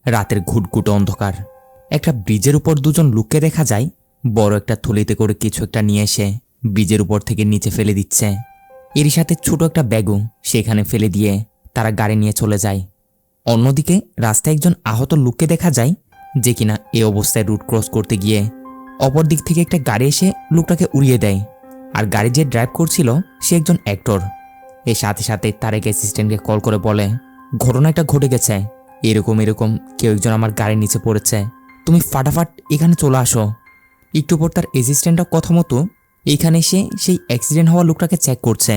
রাতের ঘুটঘুটে অন্ধকার। একটা ব্রিজের উপর দুজন লোককে দেখা যায় বড় একটা থলিতে করে কিছু একটা নিয়ে এসে ব্রিজের উপর থেকে নিচে ফেলে দিচ্ছে। এরই সাথে ছোট একটা ব্যাগও সেখানে ফেলে দিয়ে তারা গাড়ি নিয়ে চলে যায়। অন্যদিকে রাস্তায় একজন আহত লোককে দেখা যায় যে কিনা এই অবস্থায় রুট ক্রস করতে গিয়ে অপর দিক থেকে একটা গাড়ি এসে লোকটাকে উড়িয়ে দেয়। আর গাড়ি যে ড্রাইভ করছিল সে একজন অ্যাক্টর। এর সাথে সাথে তার এক অ্যাসিস্ট্যান্টকে কল করে বলে, ঘটনা একটা ঘটে গেছে, এরকম এরকম কেউ একজন আমার গাড়ির নিচে পড়েছে, তুমি ফাটাফাট এখানে চলে আসো। একটু পর তার অ্যাসিস্ট্যান্টটা কথা মতো এইখানে এসে সেই অ্যাক্সিডেন্ট হওয়া লোকটাকে চেক করছে।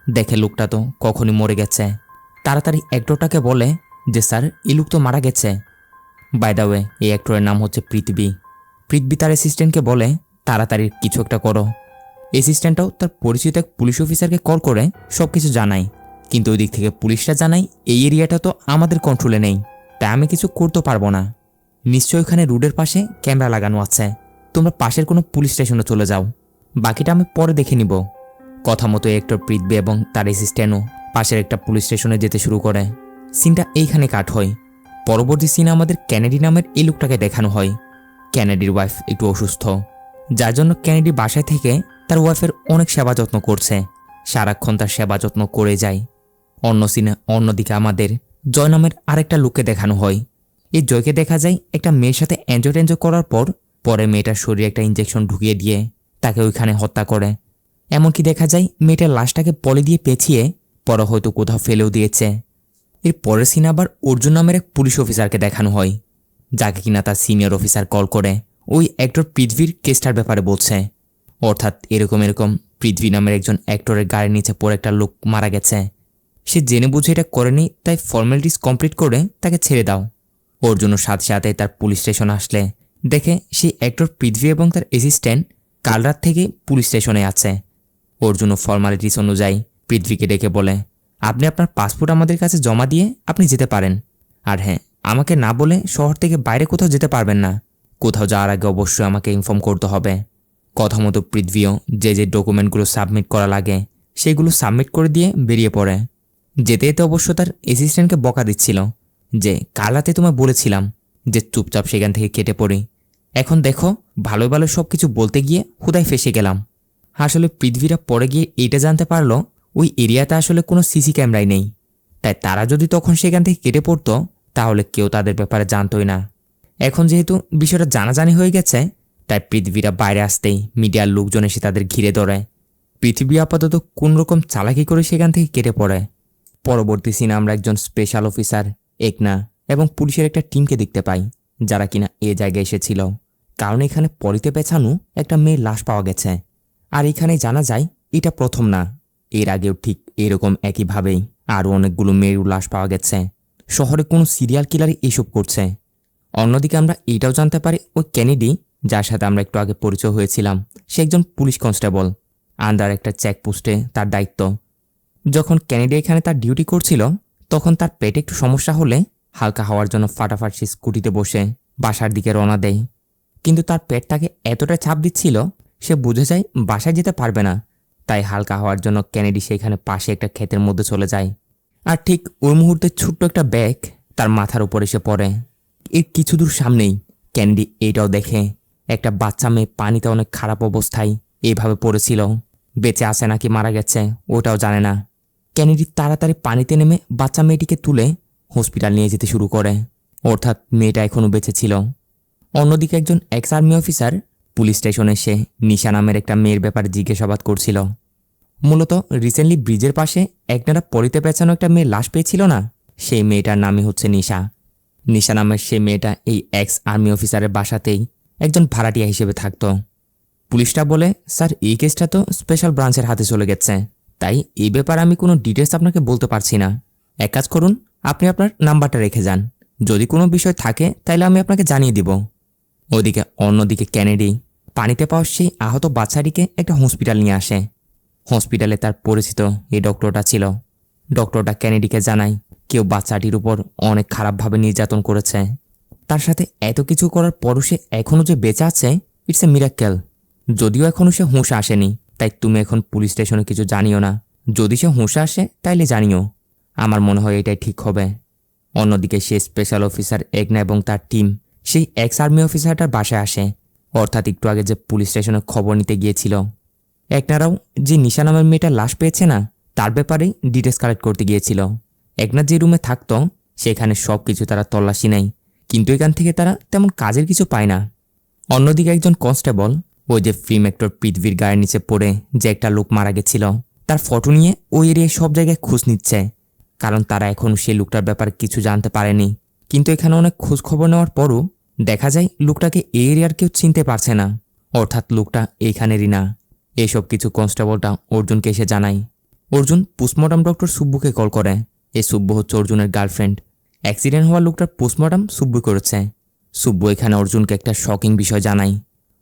দেখে লোকটা তো কখনই মরে গেছে। তাড়াতাড়ি অ্যাক্টরটাকে বলে যে স্যার এই লোক তো মারা গেছে। বাই দ্য ওয়ে এই অ্যাক্টরের নাম হচ্ছে পৃথিবী। পৃথিবী তার অ্যাসিস্ট্যান্টকে বলে তাড়াতাড়ি কিছু একটা করো। অ্যাসিস্ট্যান্টটাও তার পরিচিত এক পুলিশ অফিসারকে কল করে সব কিছু জানায়, কিন্তু ওই দিক থেকে পুলিশরা জানায় এই এরিয়াটা তো আমাদের কন্ট্রোলে নেই, তাই আমি কিছু করতে পারবো না। নিশ্চয় ওখানে রোডের পাশে ক্যামেরা লাগানো আছে, তোমরা পাশের কোনো পুলিশ স্টেশনে চলে যাও, বাকিটা আমি পরে দেখে নিব। কথা মতো অ্যাক্টর পৃথিবী এবং তার অ্যাসিস্ট্যান্টও পাশের একটা পুলিশ স্টেশনে যেতে শুরু করে। সিনটা এইখানে কাট হয়। পরবর্তী সিনে আমাদের কেনেডি নামের এই লোকটাকে দেখানো হয়। কেনেডির ওয়াইফ একটু অসুস্থ, যার জন্য কেনেডি বাসায় থেকে তার ওয়াইফের অনেক সেবা যত্ন করছে, সারাক্ষণ তার সেবা যত্ন করে যায়। অন্য সিনে অন্যদিকে আমাদের জয় নামের আরেকটা লোককে দেখানো হয়। এই জয়কে দেখা যায় একটা মেয়ের সাথে এনজয় করার পর পরে মেয়েটার শরীরে একটা ইঞ্জেকশন ঢুকিয়ে দিয়ে তাকে ওইখানে হত্যা করে। এমনকি দেখা যায় মেয়েটার লাশটাকে পলি দিয়ে পেঁচিয়ে পরে হয়তো কোথাও ফেলেও দিয়েছে। এর পরের সিনে আবার অর্জুন নামের এক পুলিশ অফিসারকে দেখানো হয়, যাকে কিনা তার সিনিয়র অফিসার কল করে ওই অ্যাক্টর পৃথ্বীর কেসটার ব্যাপারে বলছে। অর্থাৎ এরকম পৃথ্বী নামের একজন অ্যাক্টরের গাড়ির নিচে পড়ে একটা লোক মারা গেছে। সে জেনে বুঝে এটা করেনি, তাই ফর্মালিটিস কমপ্লিট করে তাকে ছেড়ে দাও। অর্জুনও সাথে সাথে তার পুলিশ স্টেশন আসলে দেখে সেই অ্যাক্টর পৃথ্বী এবং তার অ্যাসিস্ট্যান্ট কাল রাত থেকে পুলিশ স্টেশনে আছে। অর্জুনও ফর্মালিটিস অনুযায়ী পৃথ্বীকে ডেকে বলে, আপনি আপনার পাসপোর্ট আমাদের কাছে জমা দিয়ে আপনি যেতে পারেন। আর হ্যাঁ, আমাকে না বলে শহর থেকে বাইরে কোথাও যেতে পারবেন না, কোথাও যাওয়ার আগে অবশ্যই আমাকে ইনফর্ম করতে হবে। কথা মতো পৃথ্বীও যে ডকুমেন্টগুলো সাবমিট করা লাগে সেগুলো সাবমিট করে দিয়ে বেরিয়ে পড়ে। যেতে যেতে অবশ্য তার অ্যাসিস্ট্যান্টকে বকা দিচ্ছিল যে কাল রাতে তোমায় বলেছিলাম যে চুপচাপ সেখান থেকে কেটে পড়ি, এখন দেখো ভালো ভালো সব কিছু বলতে গিয়ে হুদায় ফেসে গেলাম। আসলে পৃথ্বীরা পরে গিয়ে এইটা জানতে পারলো ওই এরিয়াতে আসলে কোনো সিসি ক্যামেরাই নেই, তাই তারা যদি তখন সেখান থেকে কেটে পড়তো তাহলে কেউ তাদের ব্যাপারে জানতোই না। এখন যেহেতু বিষয়টা জানাজানি হয়ে গেছে, তাই পৃথিবীরা বাইরে আসতেই মিডিয়ার লোকজন এসে তাদের ঘিরে ধরে। পৃথিবী আপাতত কোনরকম চালাকি করে সেখান থেকে কেটে পড়ে। পরবর্তী সিনে আমরা একজন স্পেশাল অফিসার একনা এবং পুলিশের একটা টিমকে দেখতে পাই, যারা কিনা এ জায়গায় এসেছিল কারণ এখানে পলিতে পেঁচানো একটা মেয়ের লাশ পাওয়া গেছে। আর এখানে জানা যায় এটা প্রথম না, এর আগেও ঠিক এরকম একইভাবেই আরও অনেকগুলো মেয়ের লাশ পাওয়া গেছে। শহরে কোনো সিরিয়াল কিলারই এসব করছে। অন্যদিকে আমরা এটাও জানতে পারি ওই কেনেডি, যার সাথে আমরা একটু আগে পরিচয় হয়েছিলাম, সে একজন পুলিশ কনস্টেবল, আন্ডার একটা চেকপোস্টে তার দায়িত্ব। যখন কেনেডি এখানে তার ডিউটি করছিল তখন তার পেটে একটু সমস্যা হলে হালকা হওয়ার জন্য ফাটাফাট সে স্কুটিতে বসে বাসার দিকে রওনা দেয়। কিন্তু তার পেট তাকে এতটা চাপ দিচ্ছিল সে বুঝে যায় বাসায় যেতে পারবে না, তাই হালকা হওয়ার জন্য কেনেডি সেখানে পাশে একটা ক্ষেতের মধ্যে চলে যায়। আর ঠিক ওই মুহূর্তে ছোট্ট একটা ব্যাগ তার মাথার উপর এসে পড়ে। এর কিছু দূর সামনেই কেনেডি এইটাও দেখে একটা বাচ্চা মেয়ে পানিতে অনেক খারাপ অবস্থায় এইভাবে পড়েছিল, বেঁচে আছে নাকি মারা গেছে ওটাও জানে না। কেনেডি তাড়াতাড়ি পানিতে নেমে বাচ্চা মেয়েটিকে তুলে হসপিটাল নিয়ে যেতে শুরু করে, অর্থাৎ মেয়েটা এখনও বেঁচে ছিল। অন্যদিকে একজন এক্স আর্মি অফিসার পুলিশ স্টেশনে এসে নিশা নামের একটা মেয়ের ব্যাপারে জিজ্ঞাসাবাদ করছিল। মূলত রিসেন্টলি ব্রিজের পাশে একনারা পলিতে পেঁচানো একটা মেয়ের লাশ পেয়েছিল না, সেই মেয়েটার নামই হচ্ছে নিশা। নিশা নামের সেই মেয়েটা এই এক্স আর্মি অফিসারের বাসাতেই একজন ভাড়াটিয়া হিসেবে থাকতো। পুলিশটা বলে, স্যার এই কেসটা তো স্পেশাল ব্রাঞ্চের হাতে চলে গেছে, তাই এই ব্যাপারে আমি কোনো ডিটেলস আপনাকে বলতে পারছি না। এক কাজ করুন, আপনি আপনার নাম্বারটা রেখে যান, যদি কোনো বিষয় থাকে তাহলে আমি আপনাকে জানিয়ে দিব। ওদিকে অন্যদিকে কেনেডি পানিতে পাওয়া সেই আহত বাচ্চাটিকে একটা হসপিটাল নিয়ে আসে। হসপিটালে তার পরিচিত এই ডক্টরটা ছিল। ডক্টরটা কেনেডিকে জানায় কেউ বাচ্চাটির উপর অনেক খারাপভাবে নির্যাতন করেছে। তার সাথে এত কিছু করার পরও সে এখনও যে বেঁচে আছে, ইটস এ মিরাক্কেল। যদিও এখনও সে হুঁশ আসেনি, তাই তুমি এখন পুলিশ স্টেশনে কিছু জানিও না। যদি সে হুঁশ আসে তাইলে জানিও, আমার মনে হয় এটাই ঠিক হবে। অন্যদিকে সেই স্পেশাল অফিসার একনা এবং তার টিম সেই এক্স আর্মি অফিসারটার বাসায় আসে, অর্থাৎ একটু আগে যে পুলিশ স্টেশনে খবর নিতে গিয়েছিল। একনারাও যে নিশা নামের মেয়েটার লাশ পেয়েছে না, তার ব্যাপারেই ডিটেলস কালেক্ট করতে গিয়েছিল। একনা যে রুমে থাকতো সেখানে সব কিছু তারা তল্লাশি নেয়, কিন্তু এখান থেকে তারা তেমন কাজের কিছু পায় না। অন্যদিকে একজন কনস্টেবল ওই যে ফিল্ম অ্যাক্টর পৃথিবীর গায়ের নিচে পড়ে যে একটা লোক মারা গেছিল তার ফটো নিয়ে ওই এরিয়ায় সব জায়গায় খোঁজ নিচ্ছে, কারণ তারা এখন সেই লোকটার ব্যাপারে কিছু জানতে পারেনি। কিন্তু এখানে অনেক খোঁজ খবর নেওয়ার পরও দেখা যায় লোকটাকে এই এরিয়ার কেউ চিনতে পারছে না, অর্থাৎ লোকটা এইখানেরই না। এসব কিছু কনস্টেবলটা অর্জুনকে এসে জানায়। অর্জুন পোস্টমর্টম ডক্টর সুব্বুকে কল করে। এই সুব্বু হচ্ছে অর্জুনের গার্লফ্রেন্ড। অ্যাক্সিডেন্ট হওয়া লোকটার পোস্টমর্টম সুব্বু করেছে। সুব্বু এখানে অর্জুনকে একটা শকিং বিষয় জানায়,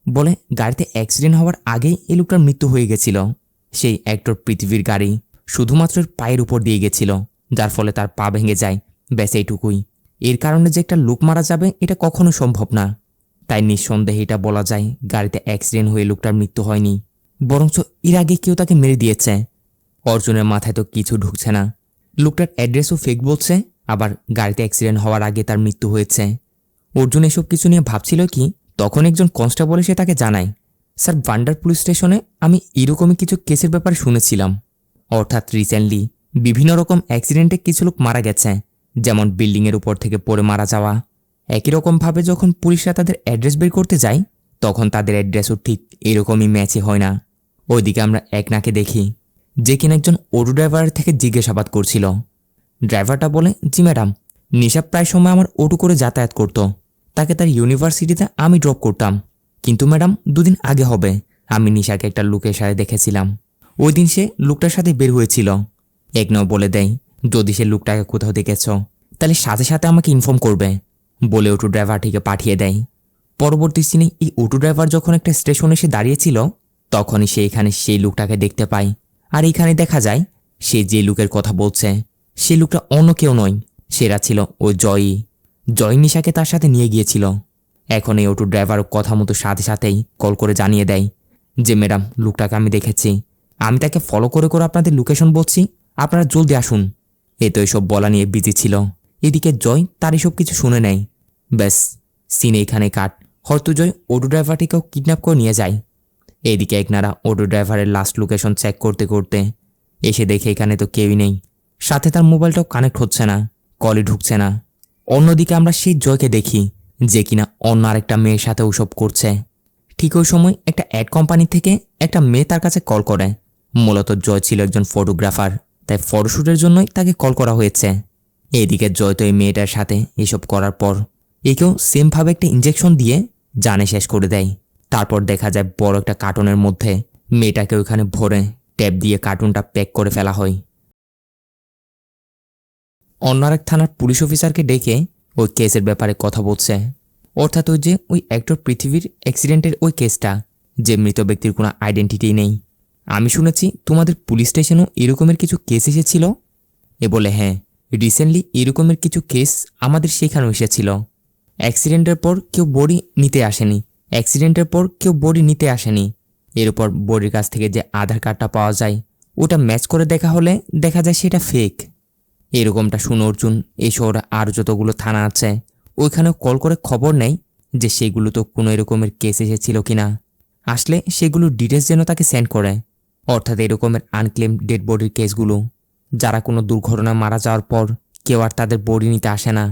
বলে গাড়িতে অ্যাক্সিডেন্ট হওয়ার আগেই এই লোকটার মৃত্যু হয়ে গেছিল। সেই অ্যাক্টর পৃথিবীর গাড়ি শুধুমাত্র পায়ের উপর দিয়ে গেছিল, যার ফলে তার পা ভেঙে যায়, ব্যাস এইটুকুই। এর কারণে যে একটা লোক মারা যাবে এটা কখনো সম্ভব না। তাই নিঃসন্দেহে এটা বলা যায় গাড়িতে অ্যাক্সিডেন্ট হয়ে লোকটার মৃত্যু হয়নি, বরঞ্চ এর আগে কেউ তাকে মেরে দিয়েছে। অর্জুনের মাথায় তো কিছু ঢুকছে না। লোকটার অ্যাড্রেসও ফেক বলছে, আবার গাড়িতে অ্যাক্সিডেন্ট হওয়ার আগে তার মৃত্যু হয়েছে। অর্জুন এসব কিছু নিয়ে ভাবছিল কি, তখন একজন কনস্টেবল এসে তাকে জানায়, স্যার ভান্ডার পুলিশ স্টেশনে আমি এরকমই কিছু কেসের ব্যাপারে শুনেছিলাম। অর্থাৎ রিসেন্টলি বিভিন্ন রকম অ্যাক্সিডেন্টে কিছু লোক মারা গেছে, যেমন বিল্ডিংয়ের উপর থেকে পড়ে মারা যাওয়া। একই রকমভাবে যখন পুলিশরা তাদের অ্যাড্রেস বের করতে যায় তখন তাদের অ্যাড্রেসও ঠিক এরকমই ম্যাচই হয় না। ওইদিকে আমরা একনাকে দেখি, যে কিনা একজন অটো ড্রাইভারের থেকে জিজ্ঞাসাবাদ করছিল। ড্রাইভারটা বলে, জি ম্যাডাম, নিশা প্রায় সময় আমার অটো করে যাতায়াত করত। তাকে তার ইউনিভার্সিটিতে আমি ড্রপ করতাম। কিন্তু ম্যাডাম, দুদিন আগে হবে আমি নিশাকে একটা লোকের সাথে দেখেছিলাম। ওই দিন সে লোকটার সাথে বের হয়েছিল। একনাও বলে দেয়, যদি সে লোকটাকে কোথাও দেখেছ তাহলে সাথে সাথে আমাকে ইনফর্ম করবে, বলে অটো ড্রাইভারটিকে পাঠিয়ে দেয়। পরবর্তী সিনে এই অটো ড্রাইভার যখন একটা স্টেশনে এসে দাঁড়িয়েছিল তখনই সে এখানে সেই লোকটাকে দেখতে পায়। আর এখানে দেখা যায় সে যে লোকের কথা বলছে সে লোকটা অন্য কেউ নয়, সেরা ছিল ওই জয়ী। জয় নিশাকে তার সাথে নিয়ে গিয়েছিল। এখন এই অটো ড্রাইভার কথা মতো সাথে সাথেই কল করে জানিয়ে দেয় যে ম্যাডাম, লোকটাকে আমি দেখেছি, আমি তাকে ফলো করে করে আপনাদের লোকেশন বলছি, আপনারা জলদি আসুন। এ তো এসব বলা নিয়ে বিজি ছিল। এদিকে জয় তার এসব কিছু শুনে নেয়। ব্যাস, সিনে এখানে কাট। হয়তো জয় অটো ড্রাইভারটিকেও কিডন্যাপ করে নিয়ে যায়। এদিকে একনারা অটো ড্রাইভারের লাস্ট লোকেশন চেক করতে করতে এসে দেখে এখানে তো কেউই নেই, সাথে তার মোবাইলটাও কানেক্ট হচ্ছে না, কলই ঢুকছে না। অন্যদিকে আমরা সেই জয়কে দেখি যে কিনা অন্য আরেকটা মেয়ের সাথে ওসব করছে। ঠিক ওই সময় একটা অ্যাড কোম্পানি থেকে একটা মেয়ে তার কাছে কল করে। মূলত জয় ছিল একজন ফটোগ্রাফার, তাই ফটোশ্যুটের জন্যই তাকে কল করা হয়েছে। এদিকে জয় তো এই মেয়েটার সাথে এসব করার পর একেও সেমভাবে একটা ইঞ্জেকশন দিয়ে জানে শেষ করে দেয়। তারপর দেখা যায় বড় একটা কার্টুনের মধ্যে মেয়েটাকে ওইখানে ভরে ট্যাপ দিয়ে কার্টুনটা প্যাক করে ফেলা হয়। অন্য আরেক থানার পুলিশ অফিসারকে ডেকে ওই কেসের ব্যাপারে কথা বলছে, অর্থাৎ ওই অ্যাক্টর পৃথিবীর অ্যাক্সিডেন্টের ওই কেসটা, যে মৃত ব্যক্তির কোনো আইডেন্টিটি নেই। আমি শুনেছি তোমাদের পুলিশ স্টেশনেও এরকমের কিছু কেস এসেছিল। এ বলে, হ্যাঁ, রিসেন্টলি এরকমের কিছু কেস আমাদের সেখানেও এসেছিল। অ্যাক্সিডেন্টের পর কেউ বডি নিতে আসেনি। এর উপর বডির কাছ থেকে যে আধার কার্ডটা পাওয়া যায় ওটা ম্যাচ করে দেখা হলে দেখা যায় সেটা ফেক। এরকমটা শুনে অর্জুন এই শহরে আরও যতগুলো থানা আছে ওইখানেও কল করে খবর নেয় যে সেগুলো তো কোনো এরকমের কেস এসেছিল কিনা, আসলে সেগুলোর ডিটেলস যেন তাকে সেন্ড করে। অর্থাৎ এরকমের আনক্লেম ডেড বডির কেসগুলো, যারা কোনো দুর্ঘটনায় মারা যাওয়ার পর কেউ আর তাদের বডি নিতে আসে না,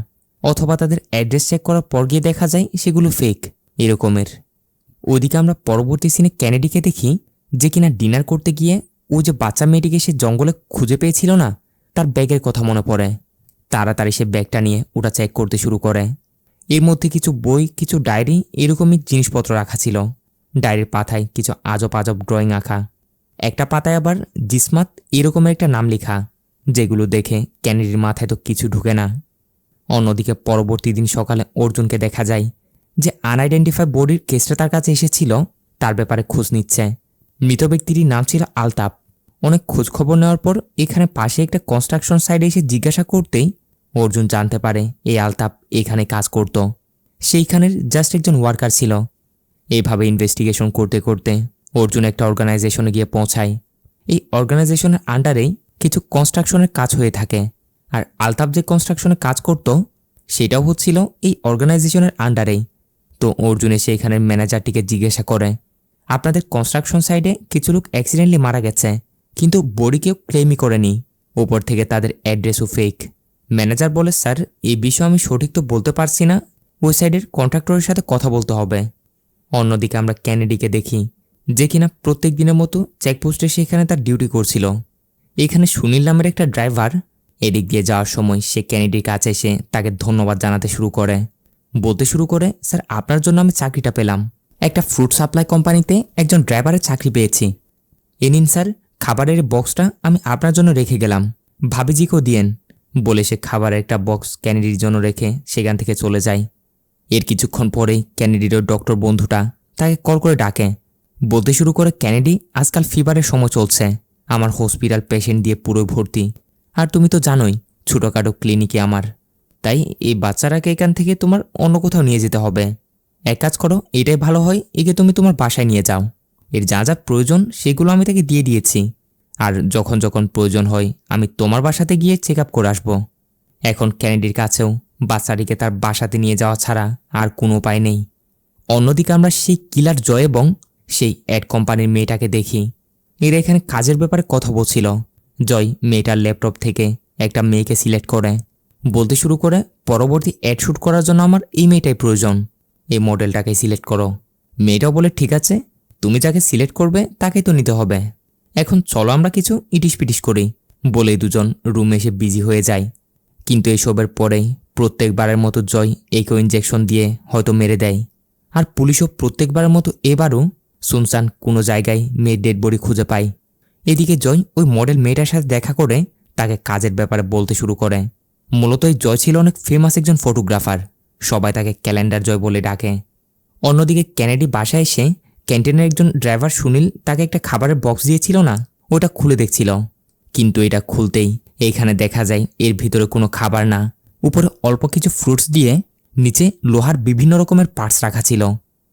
অথবা তাদের অ্যাড্রেস চেক করার পর গিয়ে দেখা যায় সেগুলো ফেক এরকমের। ওইদিকে আমরা পরবর্তী সিনে ক্যানেডিকে দেখি, যে কিনা ডিনার করতে গিয়ে ও যে বাচ্চা মেয়েটিকে সে জঙ্গলে খুঁজে পেয়েছিল না, তার ব্যাগের কথা মনে পড়ে। তাড়াতাড়ি সে ব্যাগটা নিয়ে ওটা চেক করতে শুরু করে। এর মধ্যে কিছু বই, কিছু ডায়েরি এরকমই জিনিসপত্র রাখা ছিল। ডায়েরির পাতায় কিছু আজব আজব ড্রয়িং আঁকা, একটা পাতায় আবার জিসমাত এরকমের একটা নাম লেখা, যেগুলো দেখে ক্যানেডির মাথায় তো কিছু ঢুকে না। অন্যদিকে পরবর্তী দিন সকালে অর্জুনকে দেখা যায় যে আনআইডেন্টিফাই বডির কেসটা তার কাছে এসেছিল, তার ব্যাপারে খোঁজ নিচ্ছে। মৃত ব্যক্তির নাম ছিল আলতাপ। অনেক খোঁজ খবর নেওয়ার পর এখানে পাশে একটা কনস্ট্রাকশন সাইডে এসে জিজ্ঞাসা করতেই অর্জুন জানতে পারে এই আলতাপ এখানে কাজ করত, সেইখানের জাস্ট একজন ওয়ার্কার ছিল। এইভাবে ইনভেস্টিগেশন করতে করতে অর্জুন একটা অর্গানাইজেশনে গিয়ে পৌঁছায়। এই অর্গানাইজেশনের আন্ডারেই কিছু কনস্ট্রাকশনের কাজ হয়ে থাকে। আর আলতাফ যে কনস্ট্রাকশনে কাজ করত সেটাও হচ্ছিল এই অর্গানাইজেশনের আন্ডারেই। তো অর্জুন এসে এখানের ম্যানেজারটিকে জিজ্ঞাসা করে, আপনাদের কনস্ট্রাকশন সাইডে কিছু লোক অ্যাক্সিডেন্টলি মারা গেছে, কিন্তু বডি কেউ ক্লেমই করেনি, ওপর থেকে তাদের অ্যাড্রেসও ফেক। ম্যানেজার বলে, স্যার এই বিষয়ে আমি সঠিক তো বলতে পারছি না, ওই সাইডের কন্ট্রাক্টরের সাথে কথা বলতে হবে। অন্যদিকে আমরা ক্যানেডিকে দেখি, যে কিনা প্রত্যেক দিনের মতো চেকপোস্টে সেখানে তার ডিউটি করছিল। এখানে সুনীল নামের একটা ড্রাইভার এদিক দিয়ে যাওয়ার সময় সে ক্যানেডির কাছে এসে তাকে ধন্যবাদ জানাতে শুরু করে, বলতে শুরু করে, স্যার আপনার জন্য আমি চাকরিটা পেলাম, একটা ফ্রুট সাপ্লাই কোম্পানিতে একজন ড্রাইভারের চাকরি পেয়েছি। এ নিন স্যার, খাবারের বক্সটা আমি আপনার জন্য রেখে গেলাম, ভাবিজিকেও দিয়েন। বলে সে খাবারের একটা বক্স ক্যানেডির জন্য রেখে সেখান থেকে চলে যায়। এর কিছুক্ষণ পরেই ক্যানেডির ডক্টর বন্ধুটা তাকে কল করে ডাকে, বলতে শুরু করে, ক্যানেডি আজকাল ফিভারের সময় চলছে, আমার হসপিটাল পেশেন্ট দিয়ে পুরো ভর্তি, আর তুমি তো জানোই ছোটোখাটো ক্লিনিকে আমার, তাই এই বাচ্চাটাকে এখান থেকে তোমার অন্য কোথাও নিয়ে যেতে হবে। এক কাজ করো, এটাই ভালো হয়, একে তুমি তোমার বাসায় নিয়ে যাও, এর যা যা প্রয়োজন সেগুলো আমি তাকে দিয়ে দিয়েছি, আর যখন যখন প্রয়োজন হয় আমি তোমার বাসাতে গিয়ে চেক আপ করে আসবো। এখন ক্যানেডির কাছেও বাচ্চাটিকে তার বাসাতে নিয়ে যাওয়া ছাড়া আর কোনো উপায় নেই। অন্যদিকে আমরা সেই কিলার জয় এবং সেই অ্যাড কোম্পানির মেয়েটাকে দেখি, এরা এখানে কাজের ব্যাপারে কথা বলছিল। জয় মেয়েটার ল্যাপটপ থেকে একটা মেয়েকে সিলেক্ট করে, বলতে শুরু করে, পরবর্তী অ্যাড শ্যুট করার জন্য আমার এই মেয়েটাই প্রয়োজন, এই মডেলটাকে সিলেক্ট করো। মেয়েটাও বলে, ঠিক আছে, তুমি যাকে সিলেক্ট করবে তাকেই তো নিতে হবে, এখন চলো আমরা কিছু ইটিস পিটিস করি। বলেই দুজন রুমে এসে বিজি হয়ে যায়। কিন্তু এসবের পরেই প্রত্যেকবারের মতো জয় একেও ইঞ্জেকশন দিয়ে হয়তো মেরে দেয়। আর পুলিশও প্রত্যেকবারের মতো এবারও শুনশান কোনো জায়গায় মেয়ের ডেড বডি খুঁজে পায়। এদিকে জয় ওই মডেল মেয়েটার সাথে দেখা করে তাকে কাজের ব্যাপারে বলতে শুরু করে। মূলত এই জয় ছিল অনেক ফেমাস একজন ফটোগ্রাফার, সবাই তাকে ক্যালেন্ডার জয় বলে ডাকে। অন্যদিকে ক্যানেডি বাসায় এসে ক্যান্টিনের একজন ড্রাইভার সুনীল তাকে একটা খাবারের বক্স দিয়েছিল না, ওটা খুলে দেখছিল। কিন্তু এটা খুলতেই এইখানে দেখা যায় এর ভিতরে কোনো খাবার না, উপরে অল্প কিছু ফ্রুটস দিয়ে নিচে লোহার বিভিন্ন রকমের পার্টস রাখা ছিল।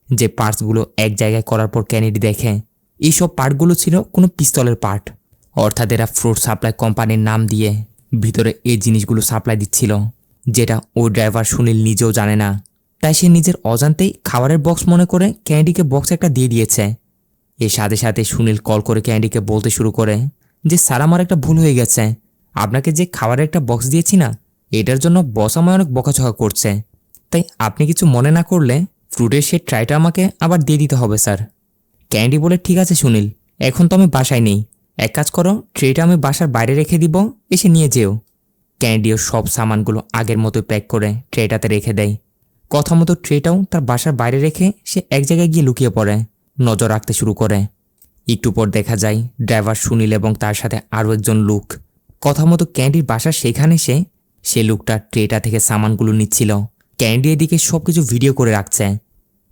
যে পার্টসগুলো এক জায়গায় করার পর ক্যানেডি দেখে এইসব পার্টগুলো ছিল কোনো পিস্তলের পার্ট, অর্থাৎ এরা ফ্রুট সাপ্লাই কোম্পানির নাম দিয়ে ভিতরে এই জিনিসগুলো সাপ্লাই দিচ্ছিল, যেটা ওই ড্রাইভার সুনীল নিজেও জানে না। তাই সে নিজের অজান্তেই খাবারের বক্স মনে করে ক্যানেডিকে বক্স একটা দিয়ে দিয়েছে। এর সাথে সাথে সুনীল কল করে ক্যানেডিকে বলতে শুরু করে যে, স্যার আমার একটা ভুল হয়ে গেছে, আপনাকে যে খাবারের একটা বক্স দিয়েছি না, এটার জন্য বস আমায় অনেক বকাঝকা করছে, তাই আপনি কিছু মনে না করলে ফ্রুটের সেই ট্রাইটা আমাকে আবার দিয়ে দিতে হবে স্যার। ক্যান্ডি বলে, ঠিক আছে সুনীল, এখন তো আমি বাসায় নেই, এক কাজ করো, ট্রেটা আমি বাসার বাইরে রেখে দিব, এসে নিয়ে যেও। ক্যান্ডিও সব সামানগুলো আগের মতো প্যাক করে ট্রেটাতে রেখে দেয়। কথা মতো ট্রেটাও তার বাসার বাইরে রেখে সে এক জায়গায় গিয়ে লুকিয়ে পড়ে, নজর রাখতে শুরু করে। একটু পর দেখা যায় ড্রাইভার সুনীল এবং তার সাথে আরও একজন লোক কথা মতো ক্যান্ডির বাসার সেখানে সে লোকটা ট্রেটা থেকে সামানগুলো নিচ্ছিল। ক্যান্ডি এদিকে সব কিছু ভিডিও করে রাখছে।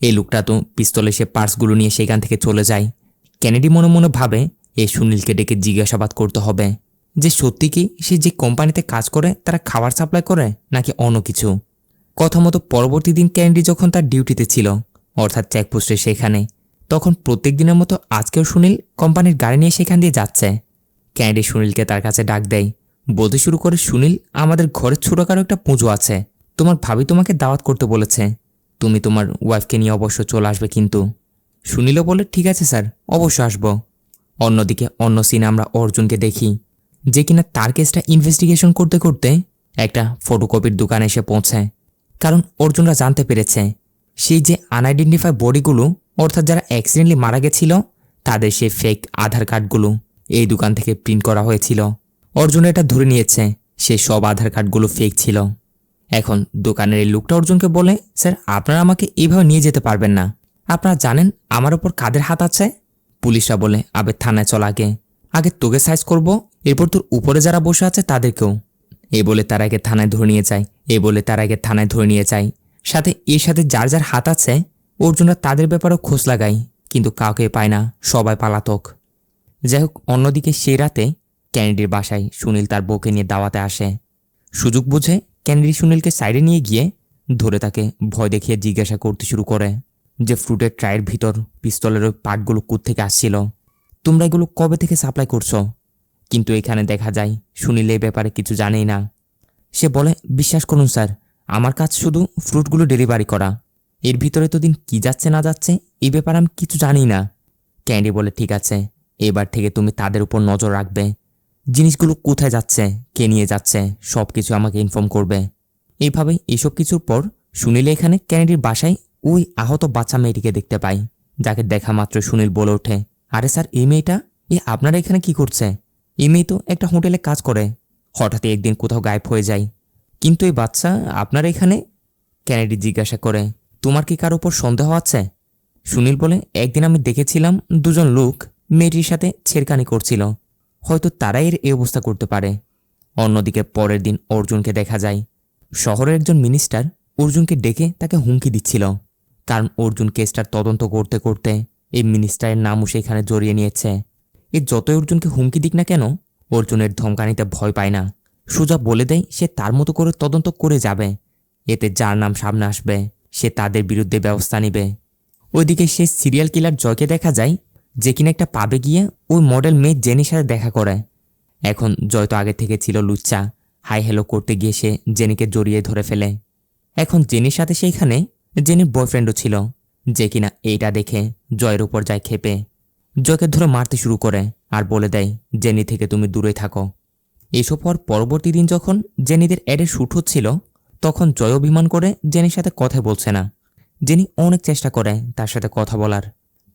এই লোকটা তো পিস্তলে সে পার্সগুলো নিয়ে সেখান থেকে চলে যায়। ক্যানেডি মনে মনে ভাবে এই সুনীলকে ডেকে জিজ্ঞাসাবাদ করতে হবে যে সত্যি কি সে যে কোম্পানিতে কাজ করে তারা খাবার সাপ্লাই করে নাকি অন্য কিছু। কথা মতো পরবর্তী দিন ক্যানেডি যখন তার ডিউটিতে ছিল, অর্থাৎ চেকপোস্টে সেখানে, তখন প্রত্যেক দিনের মতো আজকেও সুনীল কোম্পানির গাড়ি নিয়ে সেখান দিয়ে যাচ্ছে। ক্যানেডি সুনীলকে তার কাছে ডাক দেয়, বলতে শুরু করে, সুনীল আমাদের ঘরে ছোটখাটো একটা পুজো আছে, তোমার ভাবি তোমাকে দাওয়াত করতে বলেছে, তুমি তোমার ওয়াইফকে নিয়ে অবশ্য চলে আসবে কিন্তু। সুনীলও বলে, ঠিক আছে স্যার, অবশ্য আসবো। অন্যদিকে অন্য সিনে আমরা অর্জুনকে দেখি, যে কিনা তার কেসটা ইনভেস্টিগেশন করতে করতে একটা ফটোকপির দোকানে এসে পৌঁছায়। কারণ অর্জুনরা জানতে পেরেছে সেই যে আনআইডেন্টিফাই বডিগুলো, অর্থাৎ যারা অ্যাক্সিডেন্টলি মারা গেছিল, তাদের সেই ফেক আধার কার্ডগুলো এই দোকান থেকে প্রিন্ট করা হয়েছিল। অর্জুন এটা ধরে নিয়েছে সে সব আধার কার্ডগুলো ফেক ছিল। এখন দোকানের এই লোকটা অর্জুনকে বলে, স্যার আপনারা আমাকে এইভাবে নিয়ে যেতে পারবেন না, আপনারা জানেন আমার ওপর কাদের হাত আছে। পুলিশরা বলে, আবে থানায় চল, আগে আগে তোকে সাইজ করব, এরপর তোর উপরে যারা বসে আছে তাদেরকেও। বলে তার আগে থানায় ধরে নিয়ে যায়। সাথে এর সাথে যার যার হাত আছে অর্জুনরা তাদের ব্যাপারেও খোঁজ লাগায়, কিন্তু কাউকে পায় না, সবাই পালাতক। যাই হোক, অন্যদিকে সেই রাতে ক্যানেডির বাসায় সুনীল তার বউকে নিয়ে দাওয়াতে আসে। সুযোগ বুঝে ক্যানেডি সুনীলকে সাইডে নিয়ে গিয়ে ধরে তাকে ভয় দেখিয়ে জিজ্ঞাসা করতে শুরু করে যে ফ্রুটের ট্রায়ের ভিতর পিস্তলের ওই পার্টগুলো কোত্থেকে আসছিল, তোমরা এগুলো কবে থেকে সাপ্লাই করছো। কিন্তু এখানে দেখা যায় সুনীল এই ব্যাপারে কিছু জানেই না। সে বলে, বিশ্বাস করুন স্যার, আমার কাজ শুধু ফ্রুটগুলো ডেলিভারি করা। এর ভিতরে তো দিন কী যাচ্ছে না যাচ্ছে এই ব্যাপারে আমি কিছু জানি না। ক্যান্ডি বলে, ঠিক আছে, এবার থেকে তুমি তাদের উপর নজর রাখবে। জিনিসগুলো কোথায় যাচ্ছে, কে নিয়ে যাচ্ছে, সব কিছু আমাকে ইনফর্ম করবে। এইভাবেই এসব কিছুর পর সুনীল এখানে ক্যান্ডির বাসায় ওই আহত বাচ্চা মেয়েটিকে দেখতে পায়, যাকে দেখা মাত্র সুনীল বলে ওঠে, আরে স্যার, এই মেয়েটা, আপনারা এখানে কি করছে? এই মেয়ে তো একটা হোটেলে কাজ করে, হঠাৎই একদিন কোথাও গায়েব হয়ে যায়। কিন্তু এই বাচ্চা আপনারা এখানে? ক্যানেডি জিজ্ঞাসা করে, তোমার কি কারো উপর সন্দেহ আছে? সুনীল বলে, একদিন আমি দেখেছিলাম দুজন লোক মেয়েটির সাথে ছেড়খানি করছিল, হয়তো তারাই এর এই অবস্থা করতে পারে। অন্যদিকে পরের দিন অর্জুনকে দেখা যায়। শহরের একজন মিনিস্টার অর্জুনকে ডেকে তাকে হুমকি দিচ্ছিল, কারণ অর্জুন কেসটার তদন্ত করতে করতে এই মিনিস্টারের নামও সেখানে জড়িয়ে নিয়েছে। এ যতই অর্জুনকে হুমকি দিক না কেন, অর্জুনের ধমকানিতে ভয় পায় না, সোজা বলে দেয় সে তার মতো করে তদন্ত করে যাবে। এতে যার নাম সামনে আসবে সে তাদের বিরুদ্ধে ব্যবস্থা নেবে। ওইদিকে সেই সিরিয়াল কিলার জয়কে দেখা যায়, যে কিনা একটা পাবে গিয়ে ওই মডেল মেয়ে জেনির সাথে দেখা করে। এখন জয় তো আগে থেকে ছিল লুচ্চা, হাই হ্যালো করতে গিয়ে সে জেনিকে জড়িয়ে ধরে ফেলে। এখন জেনির সাথে সেইখানে জেনির বয়ফ্রেন্ডও ছিল, যে কিনা এইটা দেখে জয়ের উপর যায় ক্ষেপে, জয়কে ধরে মারতে শুরু করে আর বলে দেয়, জেনি থেকে তুমি দূরে থাকো। এসব হওয়ার পরবর্তী দিন যখন জেনিদের অ্যাডের শ্যুট হচ্ছিল, তখন জয় অভিমান করে জেনির সাথে কথা বলছে না। জেনি অনেক চেষ্টা করে তার সাথে কথা বলার,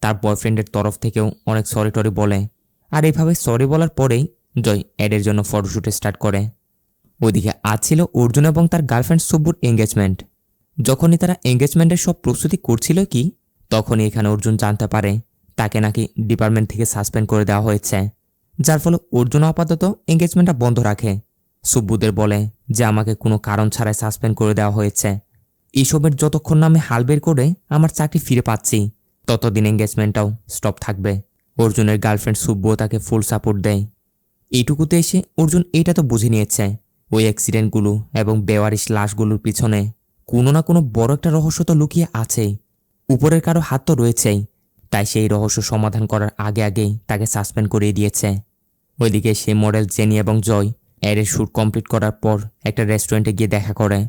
তার বয়ফ্রেন্ডের তরফ থেকেও অনেক সরি টরি বলে, আর এইভাবে সরি বলার পরেই জয় অ্যাডের জন্য ফটোশ্যুট স্টার্ট করে। ওইদিকে আজ ছিল অর্জুন এবং তার গার্লফ্রেন্ড সুব্বুর এঙ্গেজমেন্ট। যখনই তারা এঙ্গেজমেন্টের সব প্রস্তুতি করছিল কি, তখনই এখানে অর্জুন জানতে পারে তাকে নাকি ডিপার্টমেন্ট থেকে সাসপেন্ড করে দেওয়া হয়েছে, যার ফলে অর্জুন আপাতত এঙ্গেজমেন্টটা বন্ধ রাখে। সুব্বুদের বলে যে আমাকে কোনো কারণ ছাড়াই সাসপেন্ড করে দেওয়া হয়েছে, এইসবের যতক্ষণ না আমি হাল বের করে আমার চাকরি ফিরে পাচ্ছি ততদিন এঙ্গেজমেন্টটাও স্টপ থাকবে। অর্জুনের গার্লফ্রেন্ড সুব্বুও তাকে ফুল সাপোর্ট দেয়। এইটুকুতে এসে অর্জুন এটা তো বুঝে নিয়েছে ওই অ্যাক্সিডেন্টগুলো এবং বেওয়ারিশ লাশগুলোর পিছনে কোনো না কোনো বড় একটা রহস্য তো লুকিয়ে আছেই, উপরের কারো হাত তো রয়েছেই। তাই সেই রহস্য সমাধান করার আগে আগেই তাকে সাসপেন্ড করিয়ে দিয়েছে। ওইদিকে সে মডেল জেনি এবং জয় অ্যাডের শ্যুট কমপ্লিট করার পর একটা রেস্টুরেন্টে গিয়ে দেখা করে।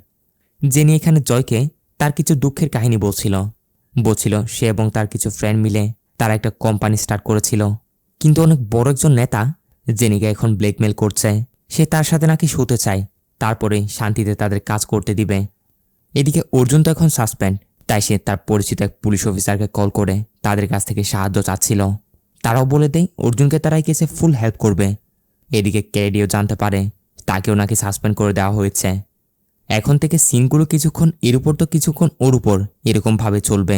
জেনি এখানে জয়কে তার কিছু দুঃখের কাহিনী বলছিল সে এবং তার কিছু ফ্রেন্ড মিলে তারা একটা কোম্পানি স্টার্ট করেছিল, কিন্তু অনেক বড় একজন নেতা জেনিকে এখন ব্ল্যাকমেল করছে, সে তার সাথে নাকি শুতে চায়, তারপরে শান্তিতে তাদের কাজ করতে দিবে। এদিকে অর্জুন তো এখন সাসপেন্ড, তাই সে তার পরিচিত এক পুলিশ অফিসারকে কল করে তাদের কাছ থেকে সাহায্য চাচ্ছিল। তারাও বলে দেয় অর্জুনকে তারা এই কেসে ফুল হেল্প করবে। এদিকে ক্যাডিও জানতে পারে তাকেও নাকি সাসপেন্ড করে দেওয়া হয়েছে। এখন থেকে সিনগুলো কিছুক্ষণ এর উপর তো কিছুক্ষণ ওর উপর এরকমভাবে চলবে,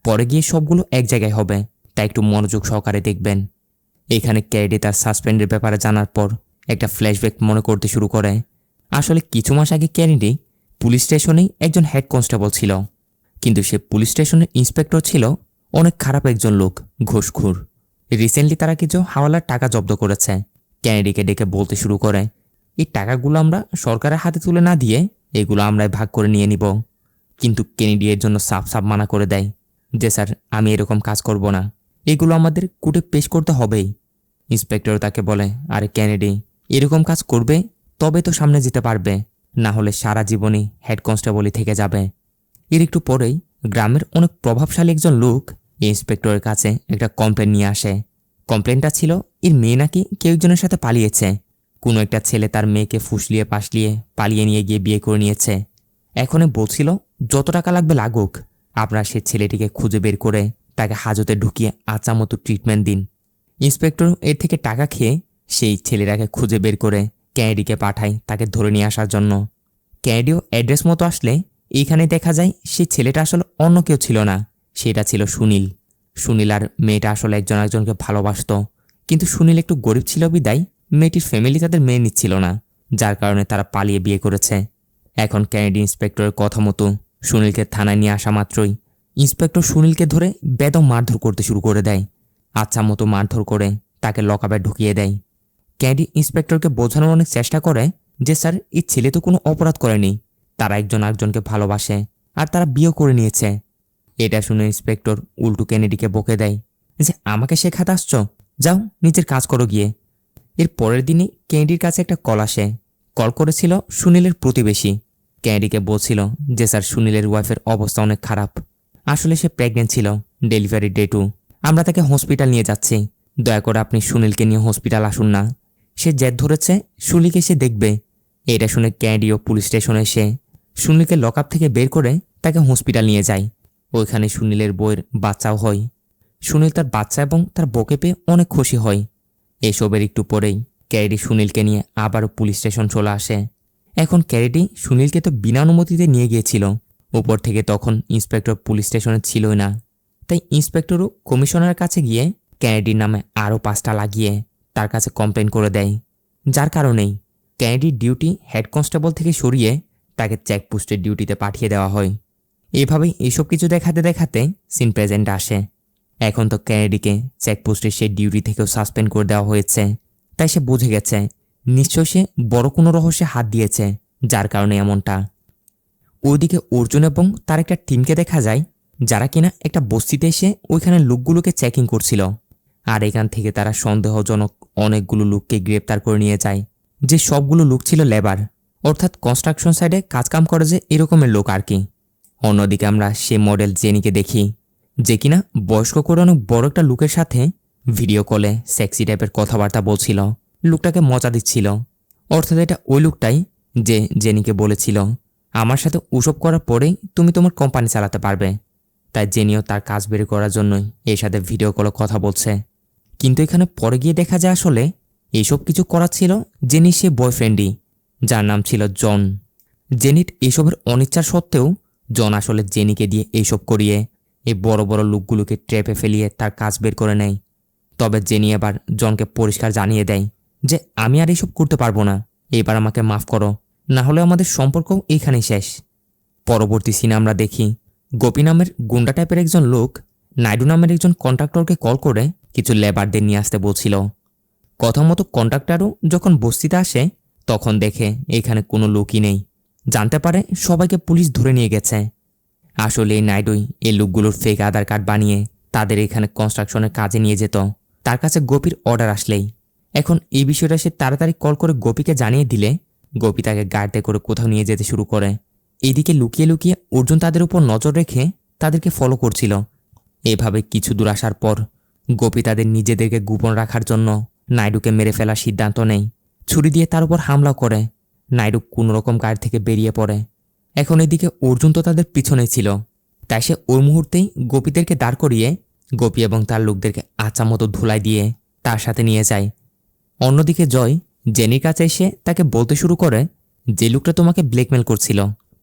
পরে গিয়ে সবগুলো এক জায়গায় হবে, তাই একটু মনোযোগ সহকারে দেখবেন। এখানে ক্যাডি তার সাসপেন্ডের ব্যাপারে জানার পর একটা ফ্ল্যাশব্যাক মনে করতে শুরু করে। আসলে কিছু মাস আগে ক্যানেডি পুলিশ স্টেশনেই একজন হেড কনস্টেবল ছিল, কিন্তু সে পুলিশ স্টেশনের ইন্সপেক্টর ছিল অনেক খারাপ একজন লোক, ঘুষখোর। রিসেন্টলি তারা কিছু হাওলার টাকা জব্দ করেছে। ক্যানেডিকে ডেকে বলতে শুরু করে, এই টাকাগুলো আমরা সরকারের হাতে তুলে না দিয়ে এগুলো আমরাই ভাগ করে নিয়ে নিব। কিন্তু কেনেডি এর জন্য সাফ সাফ মানা করে দেয় যে স্যার, আমি এরকম কাজ করব না, এগুলো আমাদের কোর্টে পেশ করতে হবেই। ইন্সপেক্টর তাকে বলে, আরে ক্যানেডি, এরকম কাজ করবে তবে তো সামনে যেতে পারবে, না হলে সারা জীবনই হেড কনস্টেবলই থেকে যাবে। এর একটু পরেই গ্রামের অনেক প্রভাবশালী একজন লোক ইন্সপেক্টরের কাছে একটা কমপ্লেন নিয়ে আসে। কমপ্লেনটা ছিল এর মেয়ে নাকি কেউ একজনের সাথে পালিয়েছে, কোনো একটা ছেলে তার মেয়েকে ফুসলিয়ে পাশলিয়ে পালিয়ে নিয়ে গিয়ে বিয়ে করে নিয়েছে। এখন বলছিল যত টাকা লাগবে লাগুক, আপনারা সে ছেলেটিকে খুঁজে বের করে তাকে হাজতে ঢুকিয়ে আচ্ছা মতো ট্রিটমেন্ট দিন। ইন্সপেক্টর এর থেকে টাকা খেয়ে সেই ছেলেটাকে খুঁজে বের করে ক্যানেডিকে পাঠায় তাকে ধরে নিয়ে আসার জন্য। ক্যানেডিও অ্যাড্রেস মতো আসলে এইখানে দেখা যায় সেই ছেলেটা আসলে অন্য কেউ ছিল না, সেটা ছিল সুনীল। সুনীল আর মেয়েটা আসলে একজন একজনকে ভালোবাসত, কিন্তু সুনীল একটু গরিব ছিল বিদায় মেয়েটির ফ্যামিলি তাদের মেনে নিচ্ছিল না, যার কারণে তারা পালিয়ে বিয়ে করেছে। এখন ক্যানেডি ইন্সপেক্টরের কথা মতো সুনীলকে থানায় নিয়ে আসা মাত্রই ইন্সপেক্টর সুনীলকে ধরে বেদম মারধর করতে শুরু করে দেয়। আচ্ছা মতো মারধর করে তাকে লকআপে ঢুকিয়ে দেয়। ক্যানেডি ইন্সপেক্টরকে বোঝানোর অনেক চেষ্টা করে যে স্যার, এই ছেলে তো কোনো অপরাধ করেনি, তারা একজন আরেকজনকে ভালোবাসে আর তারা বিয়ে করে নিয়েছে। এটা শুনে ইন্সপেক্টর উল্টো ক্যানেডিকে বকে দেয় যে আমাকে শেখাতে আসছো, যাও নিজের কাজ করো গিয়ে। এর পরের দিনই ক্যানেডির কাছে একটা কল আসে। কল করেছিল সুনীলের প্রতিবেশী। ক্যান্ডিকে বলছিল যে স্যার সুনীলের ওয়াইফের অবস্থা অনেক খারাপ, আসলে সে প্রেগনেন্ট ছিল, ডেলিভারি ডে 2, আমরা তাকে হসপিটাল নিয়ে যাচ্ছি, দয়া করে আপনি সুনীলকে নিয়ে হসপিটাল আসুন না। সে জেদ ধরেছে সুনীলকে সে দেখবে। এটা শুনে ক্যান্ডিও পুলিশ স্টেশনে এসে সুনীলকে লকআপ থেকে বের করে তাকে হসপিটাল নিয়ে যায়। ওইখানে সুনীলের বউয়ের বাচ্চাও হয়। সুনীল তার বাচ্চা এবং তার বউকে পেয়ে অনেক খুশি হয়। এসবের একটু পরেই ক্যারিডি সুনীলকে নিয়ে আবারও পুলিশ স্টেশন চলে আসে। এখন ক্যারিডি সুনীলকে তো বিনা অনুমতিতে নিয়ে গিয়েছিল, উপর থেকে তখন ইন্সপেক্টর পুলিশ স্টেশনে ছিলই না। তাই ইন্সপেক্টরও কমিশনারের কাছে গিয়ে ক্যানেডির নামে আরও 5টা লাগিয়ে তার কাছে কমপ্লেন করে দেয়, যার কারণেই ক্যানেডির ডিউটি হেড কনস্টেবল থেকে সরিয়ে তাকে চেকপোস্টের ডিউটিতে পাঠিয়ে দেওয়া হয়। এভাবেই এসব কিছু দেখাতে দেখাতে সিন প্রেজেন্ট আসে। এখন তো ক্যানেডিকে চেকপোস্টের সেই ডিউটি থেকেও সাসপেন্ড করে দেওয়া হয়েছে। তাই সে বুঝে গেছে নিশ্চয় সে বড় কোনো রহস্যে হাত দিয়েছে, যার কারণে এমনটা। ওইদিকে অর্জুন এবং তার একটা টিমকে দেখা যায়, যারা কিনা একটা বস্তিতে এসে ওইখানে লোকগুলোকে চেকিং করছিল। আর এখান থেকে তারা সন্দেহজনক অনেকগুলো লোককে গ্রেপ্তার করে নিয়ে যায়, যে সবগুলো লোক ছিল লেবার, অর্থাৎ কনস্ট্রাকশন সাইডে কাজকাম করে যে এরকমের লোক আর কি। অন্যদিকে আমরা সে মডেল জেনিকে দেখি, যে কিনা বয়স্ক করে অনেক বড় একটা লোকের সাথে ভিডিও কলে সেক্সি টাইপের কথাবার্তা বলছিল, লোকটাকে মজা দিচ্ছিল। অর্থাৎ এটা ওই লোকটাই যে জেনিকে বলেছিল আমার সাথে ওসব করার পরেই তুমি তোমার কোম্পানি চালাতে পারবে। তাই জেনিও তার কাজ বের করার জন্যই এর সাথে ভিডিও কলে কথা বলছে। কিন্তু এখানে পরে গিয়ে দেখা যায় আসলে এইসব কিছু করা ছিল জেনির সে বয়ফ্রেন্ডই, যার নাম ছিল জন। জেনির এসবের অনিচ্ছার সত্ত্বেও জন আসলে জেনিকে দিয়ে এইসব করিয়ে এই বড় বড় লোকগুলোকে ট্র্যাপে ফেলিয়ে তার কাজ বের করে নেয়। তবে জেনি এবার জনকে পরিষ্কার জানিয়ে দেয় যে আমি আর এইসব করতে পারবো না, এবার আমাকে মাফ করো, না হলে আমাদের সম্পর্কও এইখানেই শেষ। পরবর্তী সিনে আমরা দেখি গোপী নামের গুন্ডা টাইপের একজন লোক নাইডু নামের একজন কন্ট্রাক্টরকে কল করে কিছু লেবারদের নিয়ে আসতে বলছিল। কথা মতো কন্ট্রাক্টরও যখন বস্তিতে আসে তখন দেখে এখানে কোনো লোকই নেই, জানতে পারে সবাইকে পুলিশ ধরে নিয়ে গেছে। আসলে এই নাইডুই এই লোকগুলোর ফেক আধার কার্ড বানিয়ে তাদের এখানে কনস্ট্রাকশনের কাজে নিয়ে যেত তার কাছে গোপীর অর্ডার আসলেই। এখন এই বিষয়টা সে তাড়াতাড়ি কল করে গোপীকে জানিয়ে দিলে গোপী তাকে গাড়িতে করে কোথাও নিয়ে যেতে শুরু করে। এইদিকে লুকিয়ে লুকিয়ে অর্জুন তাদের উপর নজর রেখে তাদেরকে ফলো করছিল। এভাবে কিছু দূর আসার পর গোপী তাদের নিজেদেরকে গোপন রাখার জন্য নাইডুকে মেরে ফেলার সিদ্ধান্ত নেয়। ছুরি দিয়ে তার উপর হামলা করে। নাইডু কোনোরকম গাড়ি থেকে বেরিয়ে পড়ে। এখন এদিকে অর্জুন তো তাদের পিছনে ছিল, তাই সে ওই মুহূর্তেই গোপীদেরকে দাঁড় করিয়ে গোপী এবং তার লোকদেরকে আচ্ছা মতো ধুলাই দিয়ে তার সাথে নিয়ে যায়। অন্যদিকে জয় জেনির কাছে এসে তাকে বলতে শুরু করে যে লোকটা তোমাকে ব্ল্যাকমেল করছিল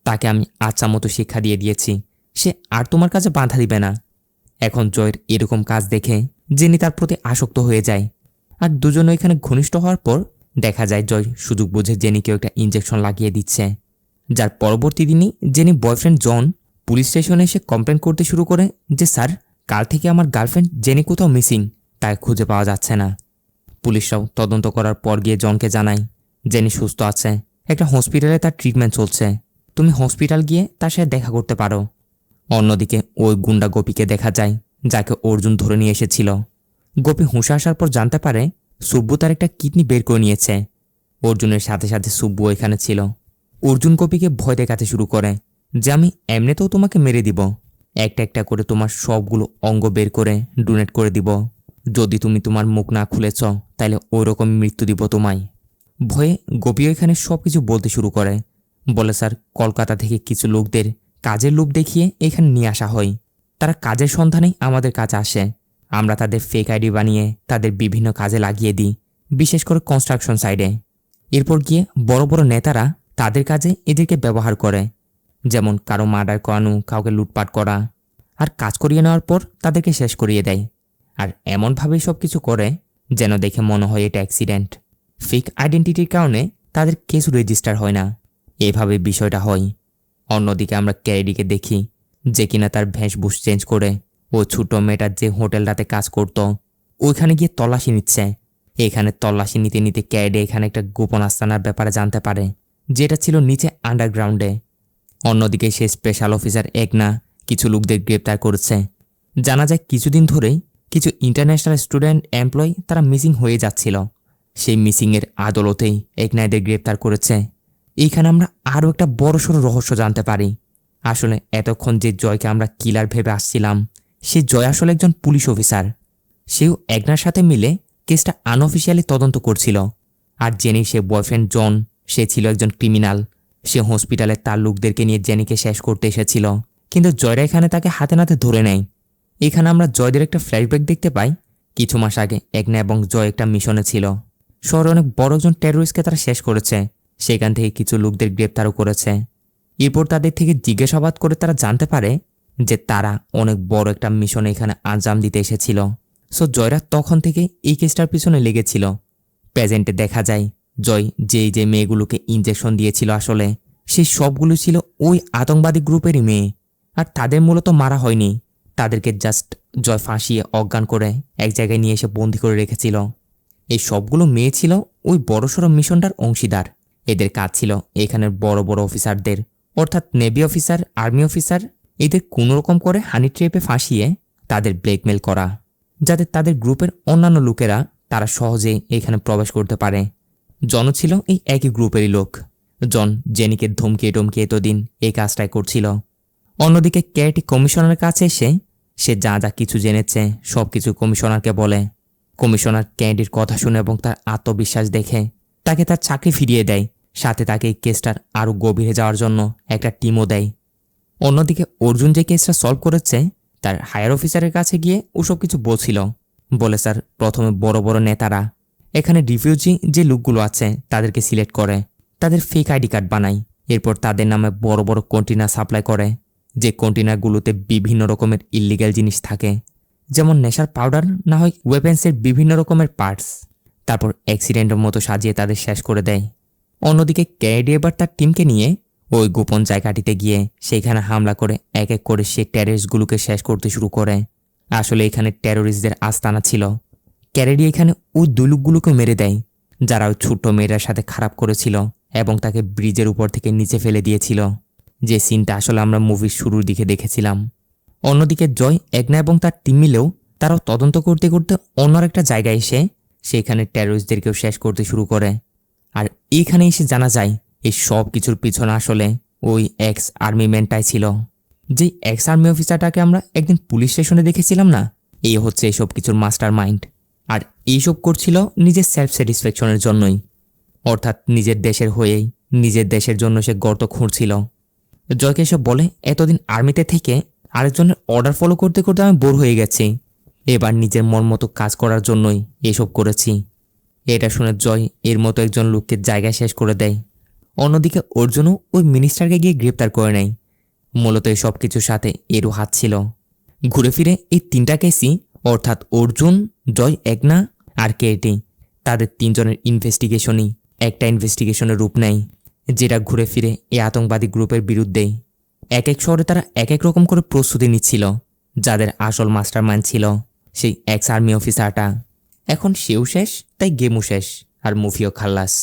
তাকে আমি আচ্ছা মতো শিক্ষা দিয়ে দিয়েছি, সে আর তোমার কাছে বাধা দিবে না। এখন জয়ের এরকম কাজ দেখে জেনি তার প্রতি আসক্ত হয়ে যায়। আর দুজনে এখানে ঘনিষ্ঠ হওয়ার পর দেখা যায় জয় সুযোগ বুঝে জেনিকেও একটা ইঞ্জেকশন লাগিয়ে দিচ্ছে। যার পরবর্তী দিনই জেনি বয়ফ্রেন্ড জন পুলিশ স্টেশনে এসে কমপ্লেন করতে শুরু করে যে স্যার, কাল থেকে আমার গার্লফ্রেন্ড জেনি কোথাও মিসিং, তাকে খুঁজে পাওয়া যাচ্ছে না। পুলিশরাও তদন্ত করার পর গিয়ে জনকে জানায় জেনি সুস্থ আছে, একটা হসপিটালে তার ট্রিটমেন্ট চলছে, তুমি হসপিটাল গিয়ে তার সাথে দেখা করতে পারো। অন্যদিকে ওই গুন্ডা গোপীকে দেখা যায়, যাকে অর্জুন ধরে নিয়ে এসেছিল। গোপী হুঁশে আসার পর জানতে পারে সুব্বু তার একটা কিডনি বের করে নিয়েছে। অর্জুনের সাথে সাথে সুব্বু এখানে ছিল। অর্জুন গোপীকে ভয় দেখাতে শুরু করে যে আমি এমনিতেও তোমাকে মেরে দিব, একটা একটা করে তোমার সবগুলো অঙ্গ বের করে ডোনেট করে দিব, যদি তুমি তোমার মুখ না খুলেছ তাহলে ওই রকম মৃত্যু দিব তোমায়। ভয়ে গোপীও এখানে সব কিছু বলতে শুরু করে। বলে স্যার, কলকাতা থেকে কিছু লোকদের কাজের লোভ দেখিয়ে এখানে নিয়ে আসা হয়, তারা কাজের সন্ধানেই আমাদের কাছে আসে, আমরা তাদের ফেক আইডি বানিয়ে তাদের বিভিন্ন কাজে লাগিয়ে দিই, বিশেষ করে কনস্ট্রাকশন সাইডে। এরপর গিয়ে বড় বড় নেতারা তাদের কাজে এদেরকে ব্যবহার করে, যেমন কারো মার্ডার করানো, কাউকে লুটপাট করা, আর কাজ করিয়ে নেওয়ার পর তাদেরকে শেষ করিয়ে দেয়। আর এমনভাবেই সব কিছু করে যেন দেখে মনে হয় এটা অ্যাক্সিডেন্ট। ফেক আইডেন্টিটির কারণে তাদের কেস রেজিস্টার হয় না, এভাবে বিষয়টা হয়। অন্যদিকে আমরা ক্যারিডিকে দেখি, যে কিনা তার ভেষভূষ চেঞ্জ করে ও ছোট মেয়েটার যে হোটেলটাতে কাজ করত ওইখানে গিয়ে তল্লাশি নিচ্ছে। এখানে তল্লাশি নিতে নিতে ক্যারিডি এখানে একটা গোপন আস্তানার ব্যাপারে জানতে পারে, যেটা ছিল নিচে আন্ডারগ্রাউন্ডে। অন্যদিকে সে স্পেশাল অফিসার একনা কিছু লোকদের গ্রেপ্তার করেছে। জানা যায় কিছুদিন ধরেই কিছু ইন্টারন্যাশনাল স্টুডেন্ট এমপ্লয়ি তারা মিসিং হয়ে যাচ্ছিল। সেই মিসিংয়ের আদালতেই একনায়দের গ্রেপ্তার করেছে। এইখানে আমরা আরও একটা বড়সড় রহস্য জানতে পারি। আসলে এতক্ষণ যে জয়কে আমরা কিলার ভেবে আসছিলাম, সে জয় আসলে একজন পুলিশ অফিসার। সেও একনার সাথে মিলে কেসটা আনঅফিসিয়ালি তদন্ত করছিল। আর জেনি সে বয়ফ্রেন্ড জন, সে ছিল একজন ক্রিমিনাল। সে হসপিটালে তার লোকদেরকে নিয়ে জেনিকে শেষ করতে এসেছিল, কিন্তু জয়রা এখানে তাকে হাতে নাতে ধরে নেয়। এখানে আমরা জয়দের একটা ফ্ল্যাশব্যাক দেখতে পাই। কিছু মাস আগে একনা এবং জয় একটা মিশনে ছিল। শহরে অনেক বড় একজন টেরোরিস্টকে তারা শেষ করেছে। সেখান থেকে কিছু লোকদের গ্রেপ্তারও করেছে। এরপর তাদের থেকে জিজ্ঞাসাবাদ করে তারা জানতে পারে যে তারা অনেক বড় একটা মিশনে এখানে আঞ্জাম দিতে এসেছিল। সো জয়রা তখন থেকে এই কেসটার পিছনে লেগেছিল। প্রেজেন্টে দেখা যায় জয় যে মেয়েগুলোকে ইনজেকশন দিয়েছিল আসলে সেই সবগুলো ছিল ওই আতঙ্কবাদী গ্রুপেরই মেয়ে। আর তাদের মূলত মারা হয়নি, তাদেরকে জাস্ট জয় ফাঁসিয়ে অজ্ঞান করে এক জায়গায় নিয়ে এসে বন্দি করে রেখেছিল। এই সবগুলো মেয়ে ছিল ওই বড়সড় মিশনটার অংশীদার। এদের কাজ ছিল এখানের বড় বড় অফিসারদের, অর্থাৎ নেভি অফিসার, আর্মি অফিসার, এদের কোনোরকম করে হানি ট্রেপে ফাঁসিয়ে তাদের ব্ল্যাকমেল করা, যাতে তাদের গ্রুপের অন্যান্য লোকেরা তারা সহজে এখানে প্রবেশ করতে পারে। জন ছিল এই একই গ্রুপেরই লোক। জন জেনিকে ধমকিয়ে টমকিয়ে এতদিন এই কাজটাই করছিল। অন্যদিকে কেটি কমিশনারের কাছে এসে সে যা যা কিছু জেনেছে সব কিছু কমিশনারকে বলে। কমিশনার ক্যান্ডির কথা শুনে এবং তার আত্মবিশ্বাস দেখে তাকে তার চাকরি ফিরিয়ে দেয়, সাথে তাকে এই কেসটার আরও গভীরে যাওয়ার জন্য একটা টিমও দেয়। অন্যদিকে অর্জুন যে কেসটা সলভ করেছে তার হায়ার অফিসারের কাছে গিয়ে ওসব কিছু বলছিল। বলে, স্যার, প্রথমে বড় বড় নেতারা এখানে রিফিউজি যে লোকগুলো আছে তাদেরকে সিলেক্ট করে, তাদের ফেক আইডি কার্ড বানায়, এরপর তাদের নামে বড় বড় কন্টেনার সাপ্লাই করে। যে কন্টেনারগুলোতে বিভিন্ন রকমের ইল্লিগ্যাল জিনিস থাকে, যেমন নেশার পাউডার, না হয় ওয়েপেন্সের বিভিন্ন রকমের পার্টস। তারপর অ্যাক্সিডেন্টের মতো সাজিয়ে তাদের শেষ করে দেয়। অন্যদিকে ক্যানেডি এবার তার টিমকে নিয়ে ওই গোপন জায়গাটিতে গিয়ে সেখানে হামলা করে এক এক করে সে টেররিস্টগুলোকে শেষ করতে শুরু করে। আসলে এখানে টেররিস্টদের আস্তানা ছিল। ক্যানেডি এখানে ওই দুই লোকগুলোকে মেরে দেয় যারা ওই ছোট্ট মেয়েটার সাথে খারাপ করেছিল এবং তাকে ব্রিজের উপর থেকে নিচে ফেলে দিয়েছিল, যে সিনটা আসলে আমরা মুভির শুরুর দিকে দেখেছিলাম। অন্যদিকে জয়, একনা এবং তার টিম মিলেও তারাও তদন্ত করতে করতে অন্য একটা জায়গায় এসে সেখানে টেররিস্টদেরকেও শেষ করতে শুরু করে। আর এইখানে এসে জানা যায় এই সব কিছুর পিছনে আসলে ওই এক্স আর্মি ম্যানটাই ছিল। যে এক্স আর্মি অফিসারটাকে আমরা একদিন পুলিশ স্টেশনে দেখেছিলাম না, এই হচ্ছে এইসব কিছুর মাস্টার মাইন্ড। আর এইসব করছিল নিজের সেলফ স্যাটিসফ্যাকশনের জন্যই, অর্থাৎ নিজের দেশের হয়েই নিজের দেশের জন্য সে গর্ত খুঁড়ছিল। জয়কে এসব বলে, এতদিন আর্মিতে থেকে আরেকজনের অর্ডার ফলো করতে করতে আমি বোর হয়ে গেছি, এবার নিজের মন মতো কাজ করার জন্যই এসব করেছি। এটা শুনে জয় এর মতো একজন লোককে জায়গায় শেষ করে দেয়। অন্যদিকে অর্জুনও ওই মিনিস্টারকে গিয়ে গ্রেপ্তার করে নেয়। মূলত এই সব কিছুর সাথে এরও হাত ছিল। ঘুরে ফিরে এই তিনটা কেসই, অর্থাৎ অর্জুন, জয়, একনা আর কেটি, তাদের তিনজনের ইনভেস্টিগেশনই একটা ইনভেস্টিগেশনের রূপ নেয়, যেটা ঘুরে ফিরে এই আতঙ্কবাদী গ্রুপের বিরুদ্ধে। এক এক শহরে তারা এক এক রকম করে প্রস্তুতি নিচ্ছিল। যাদের আসল মাস্টার মাইন্ড ছিল সেই এক্স আর্মি অফিসারটা, এখন সেও শেষ, তাই গেমও শেষ, আর মুভিও খাল্লাস।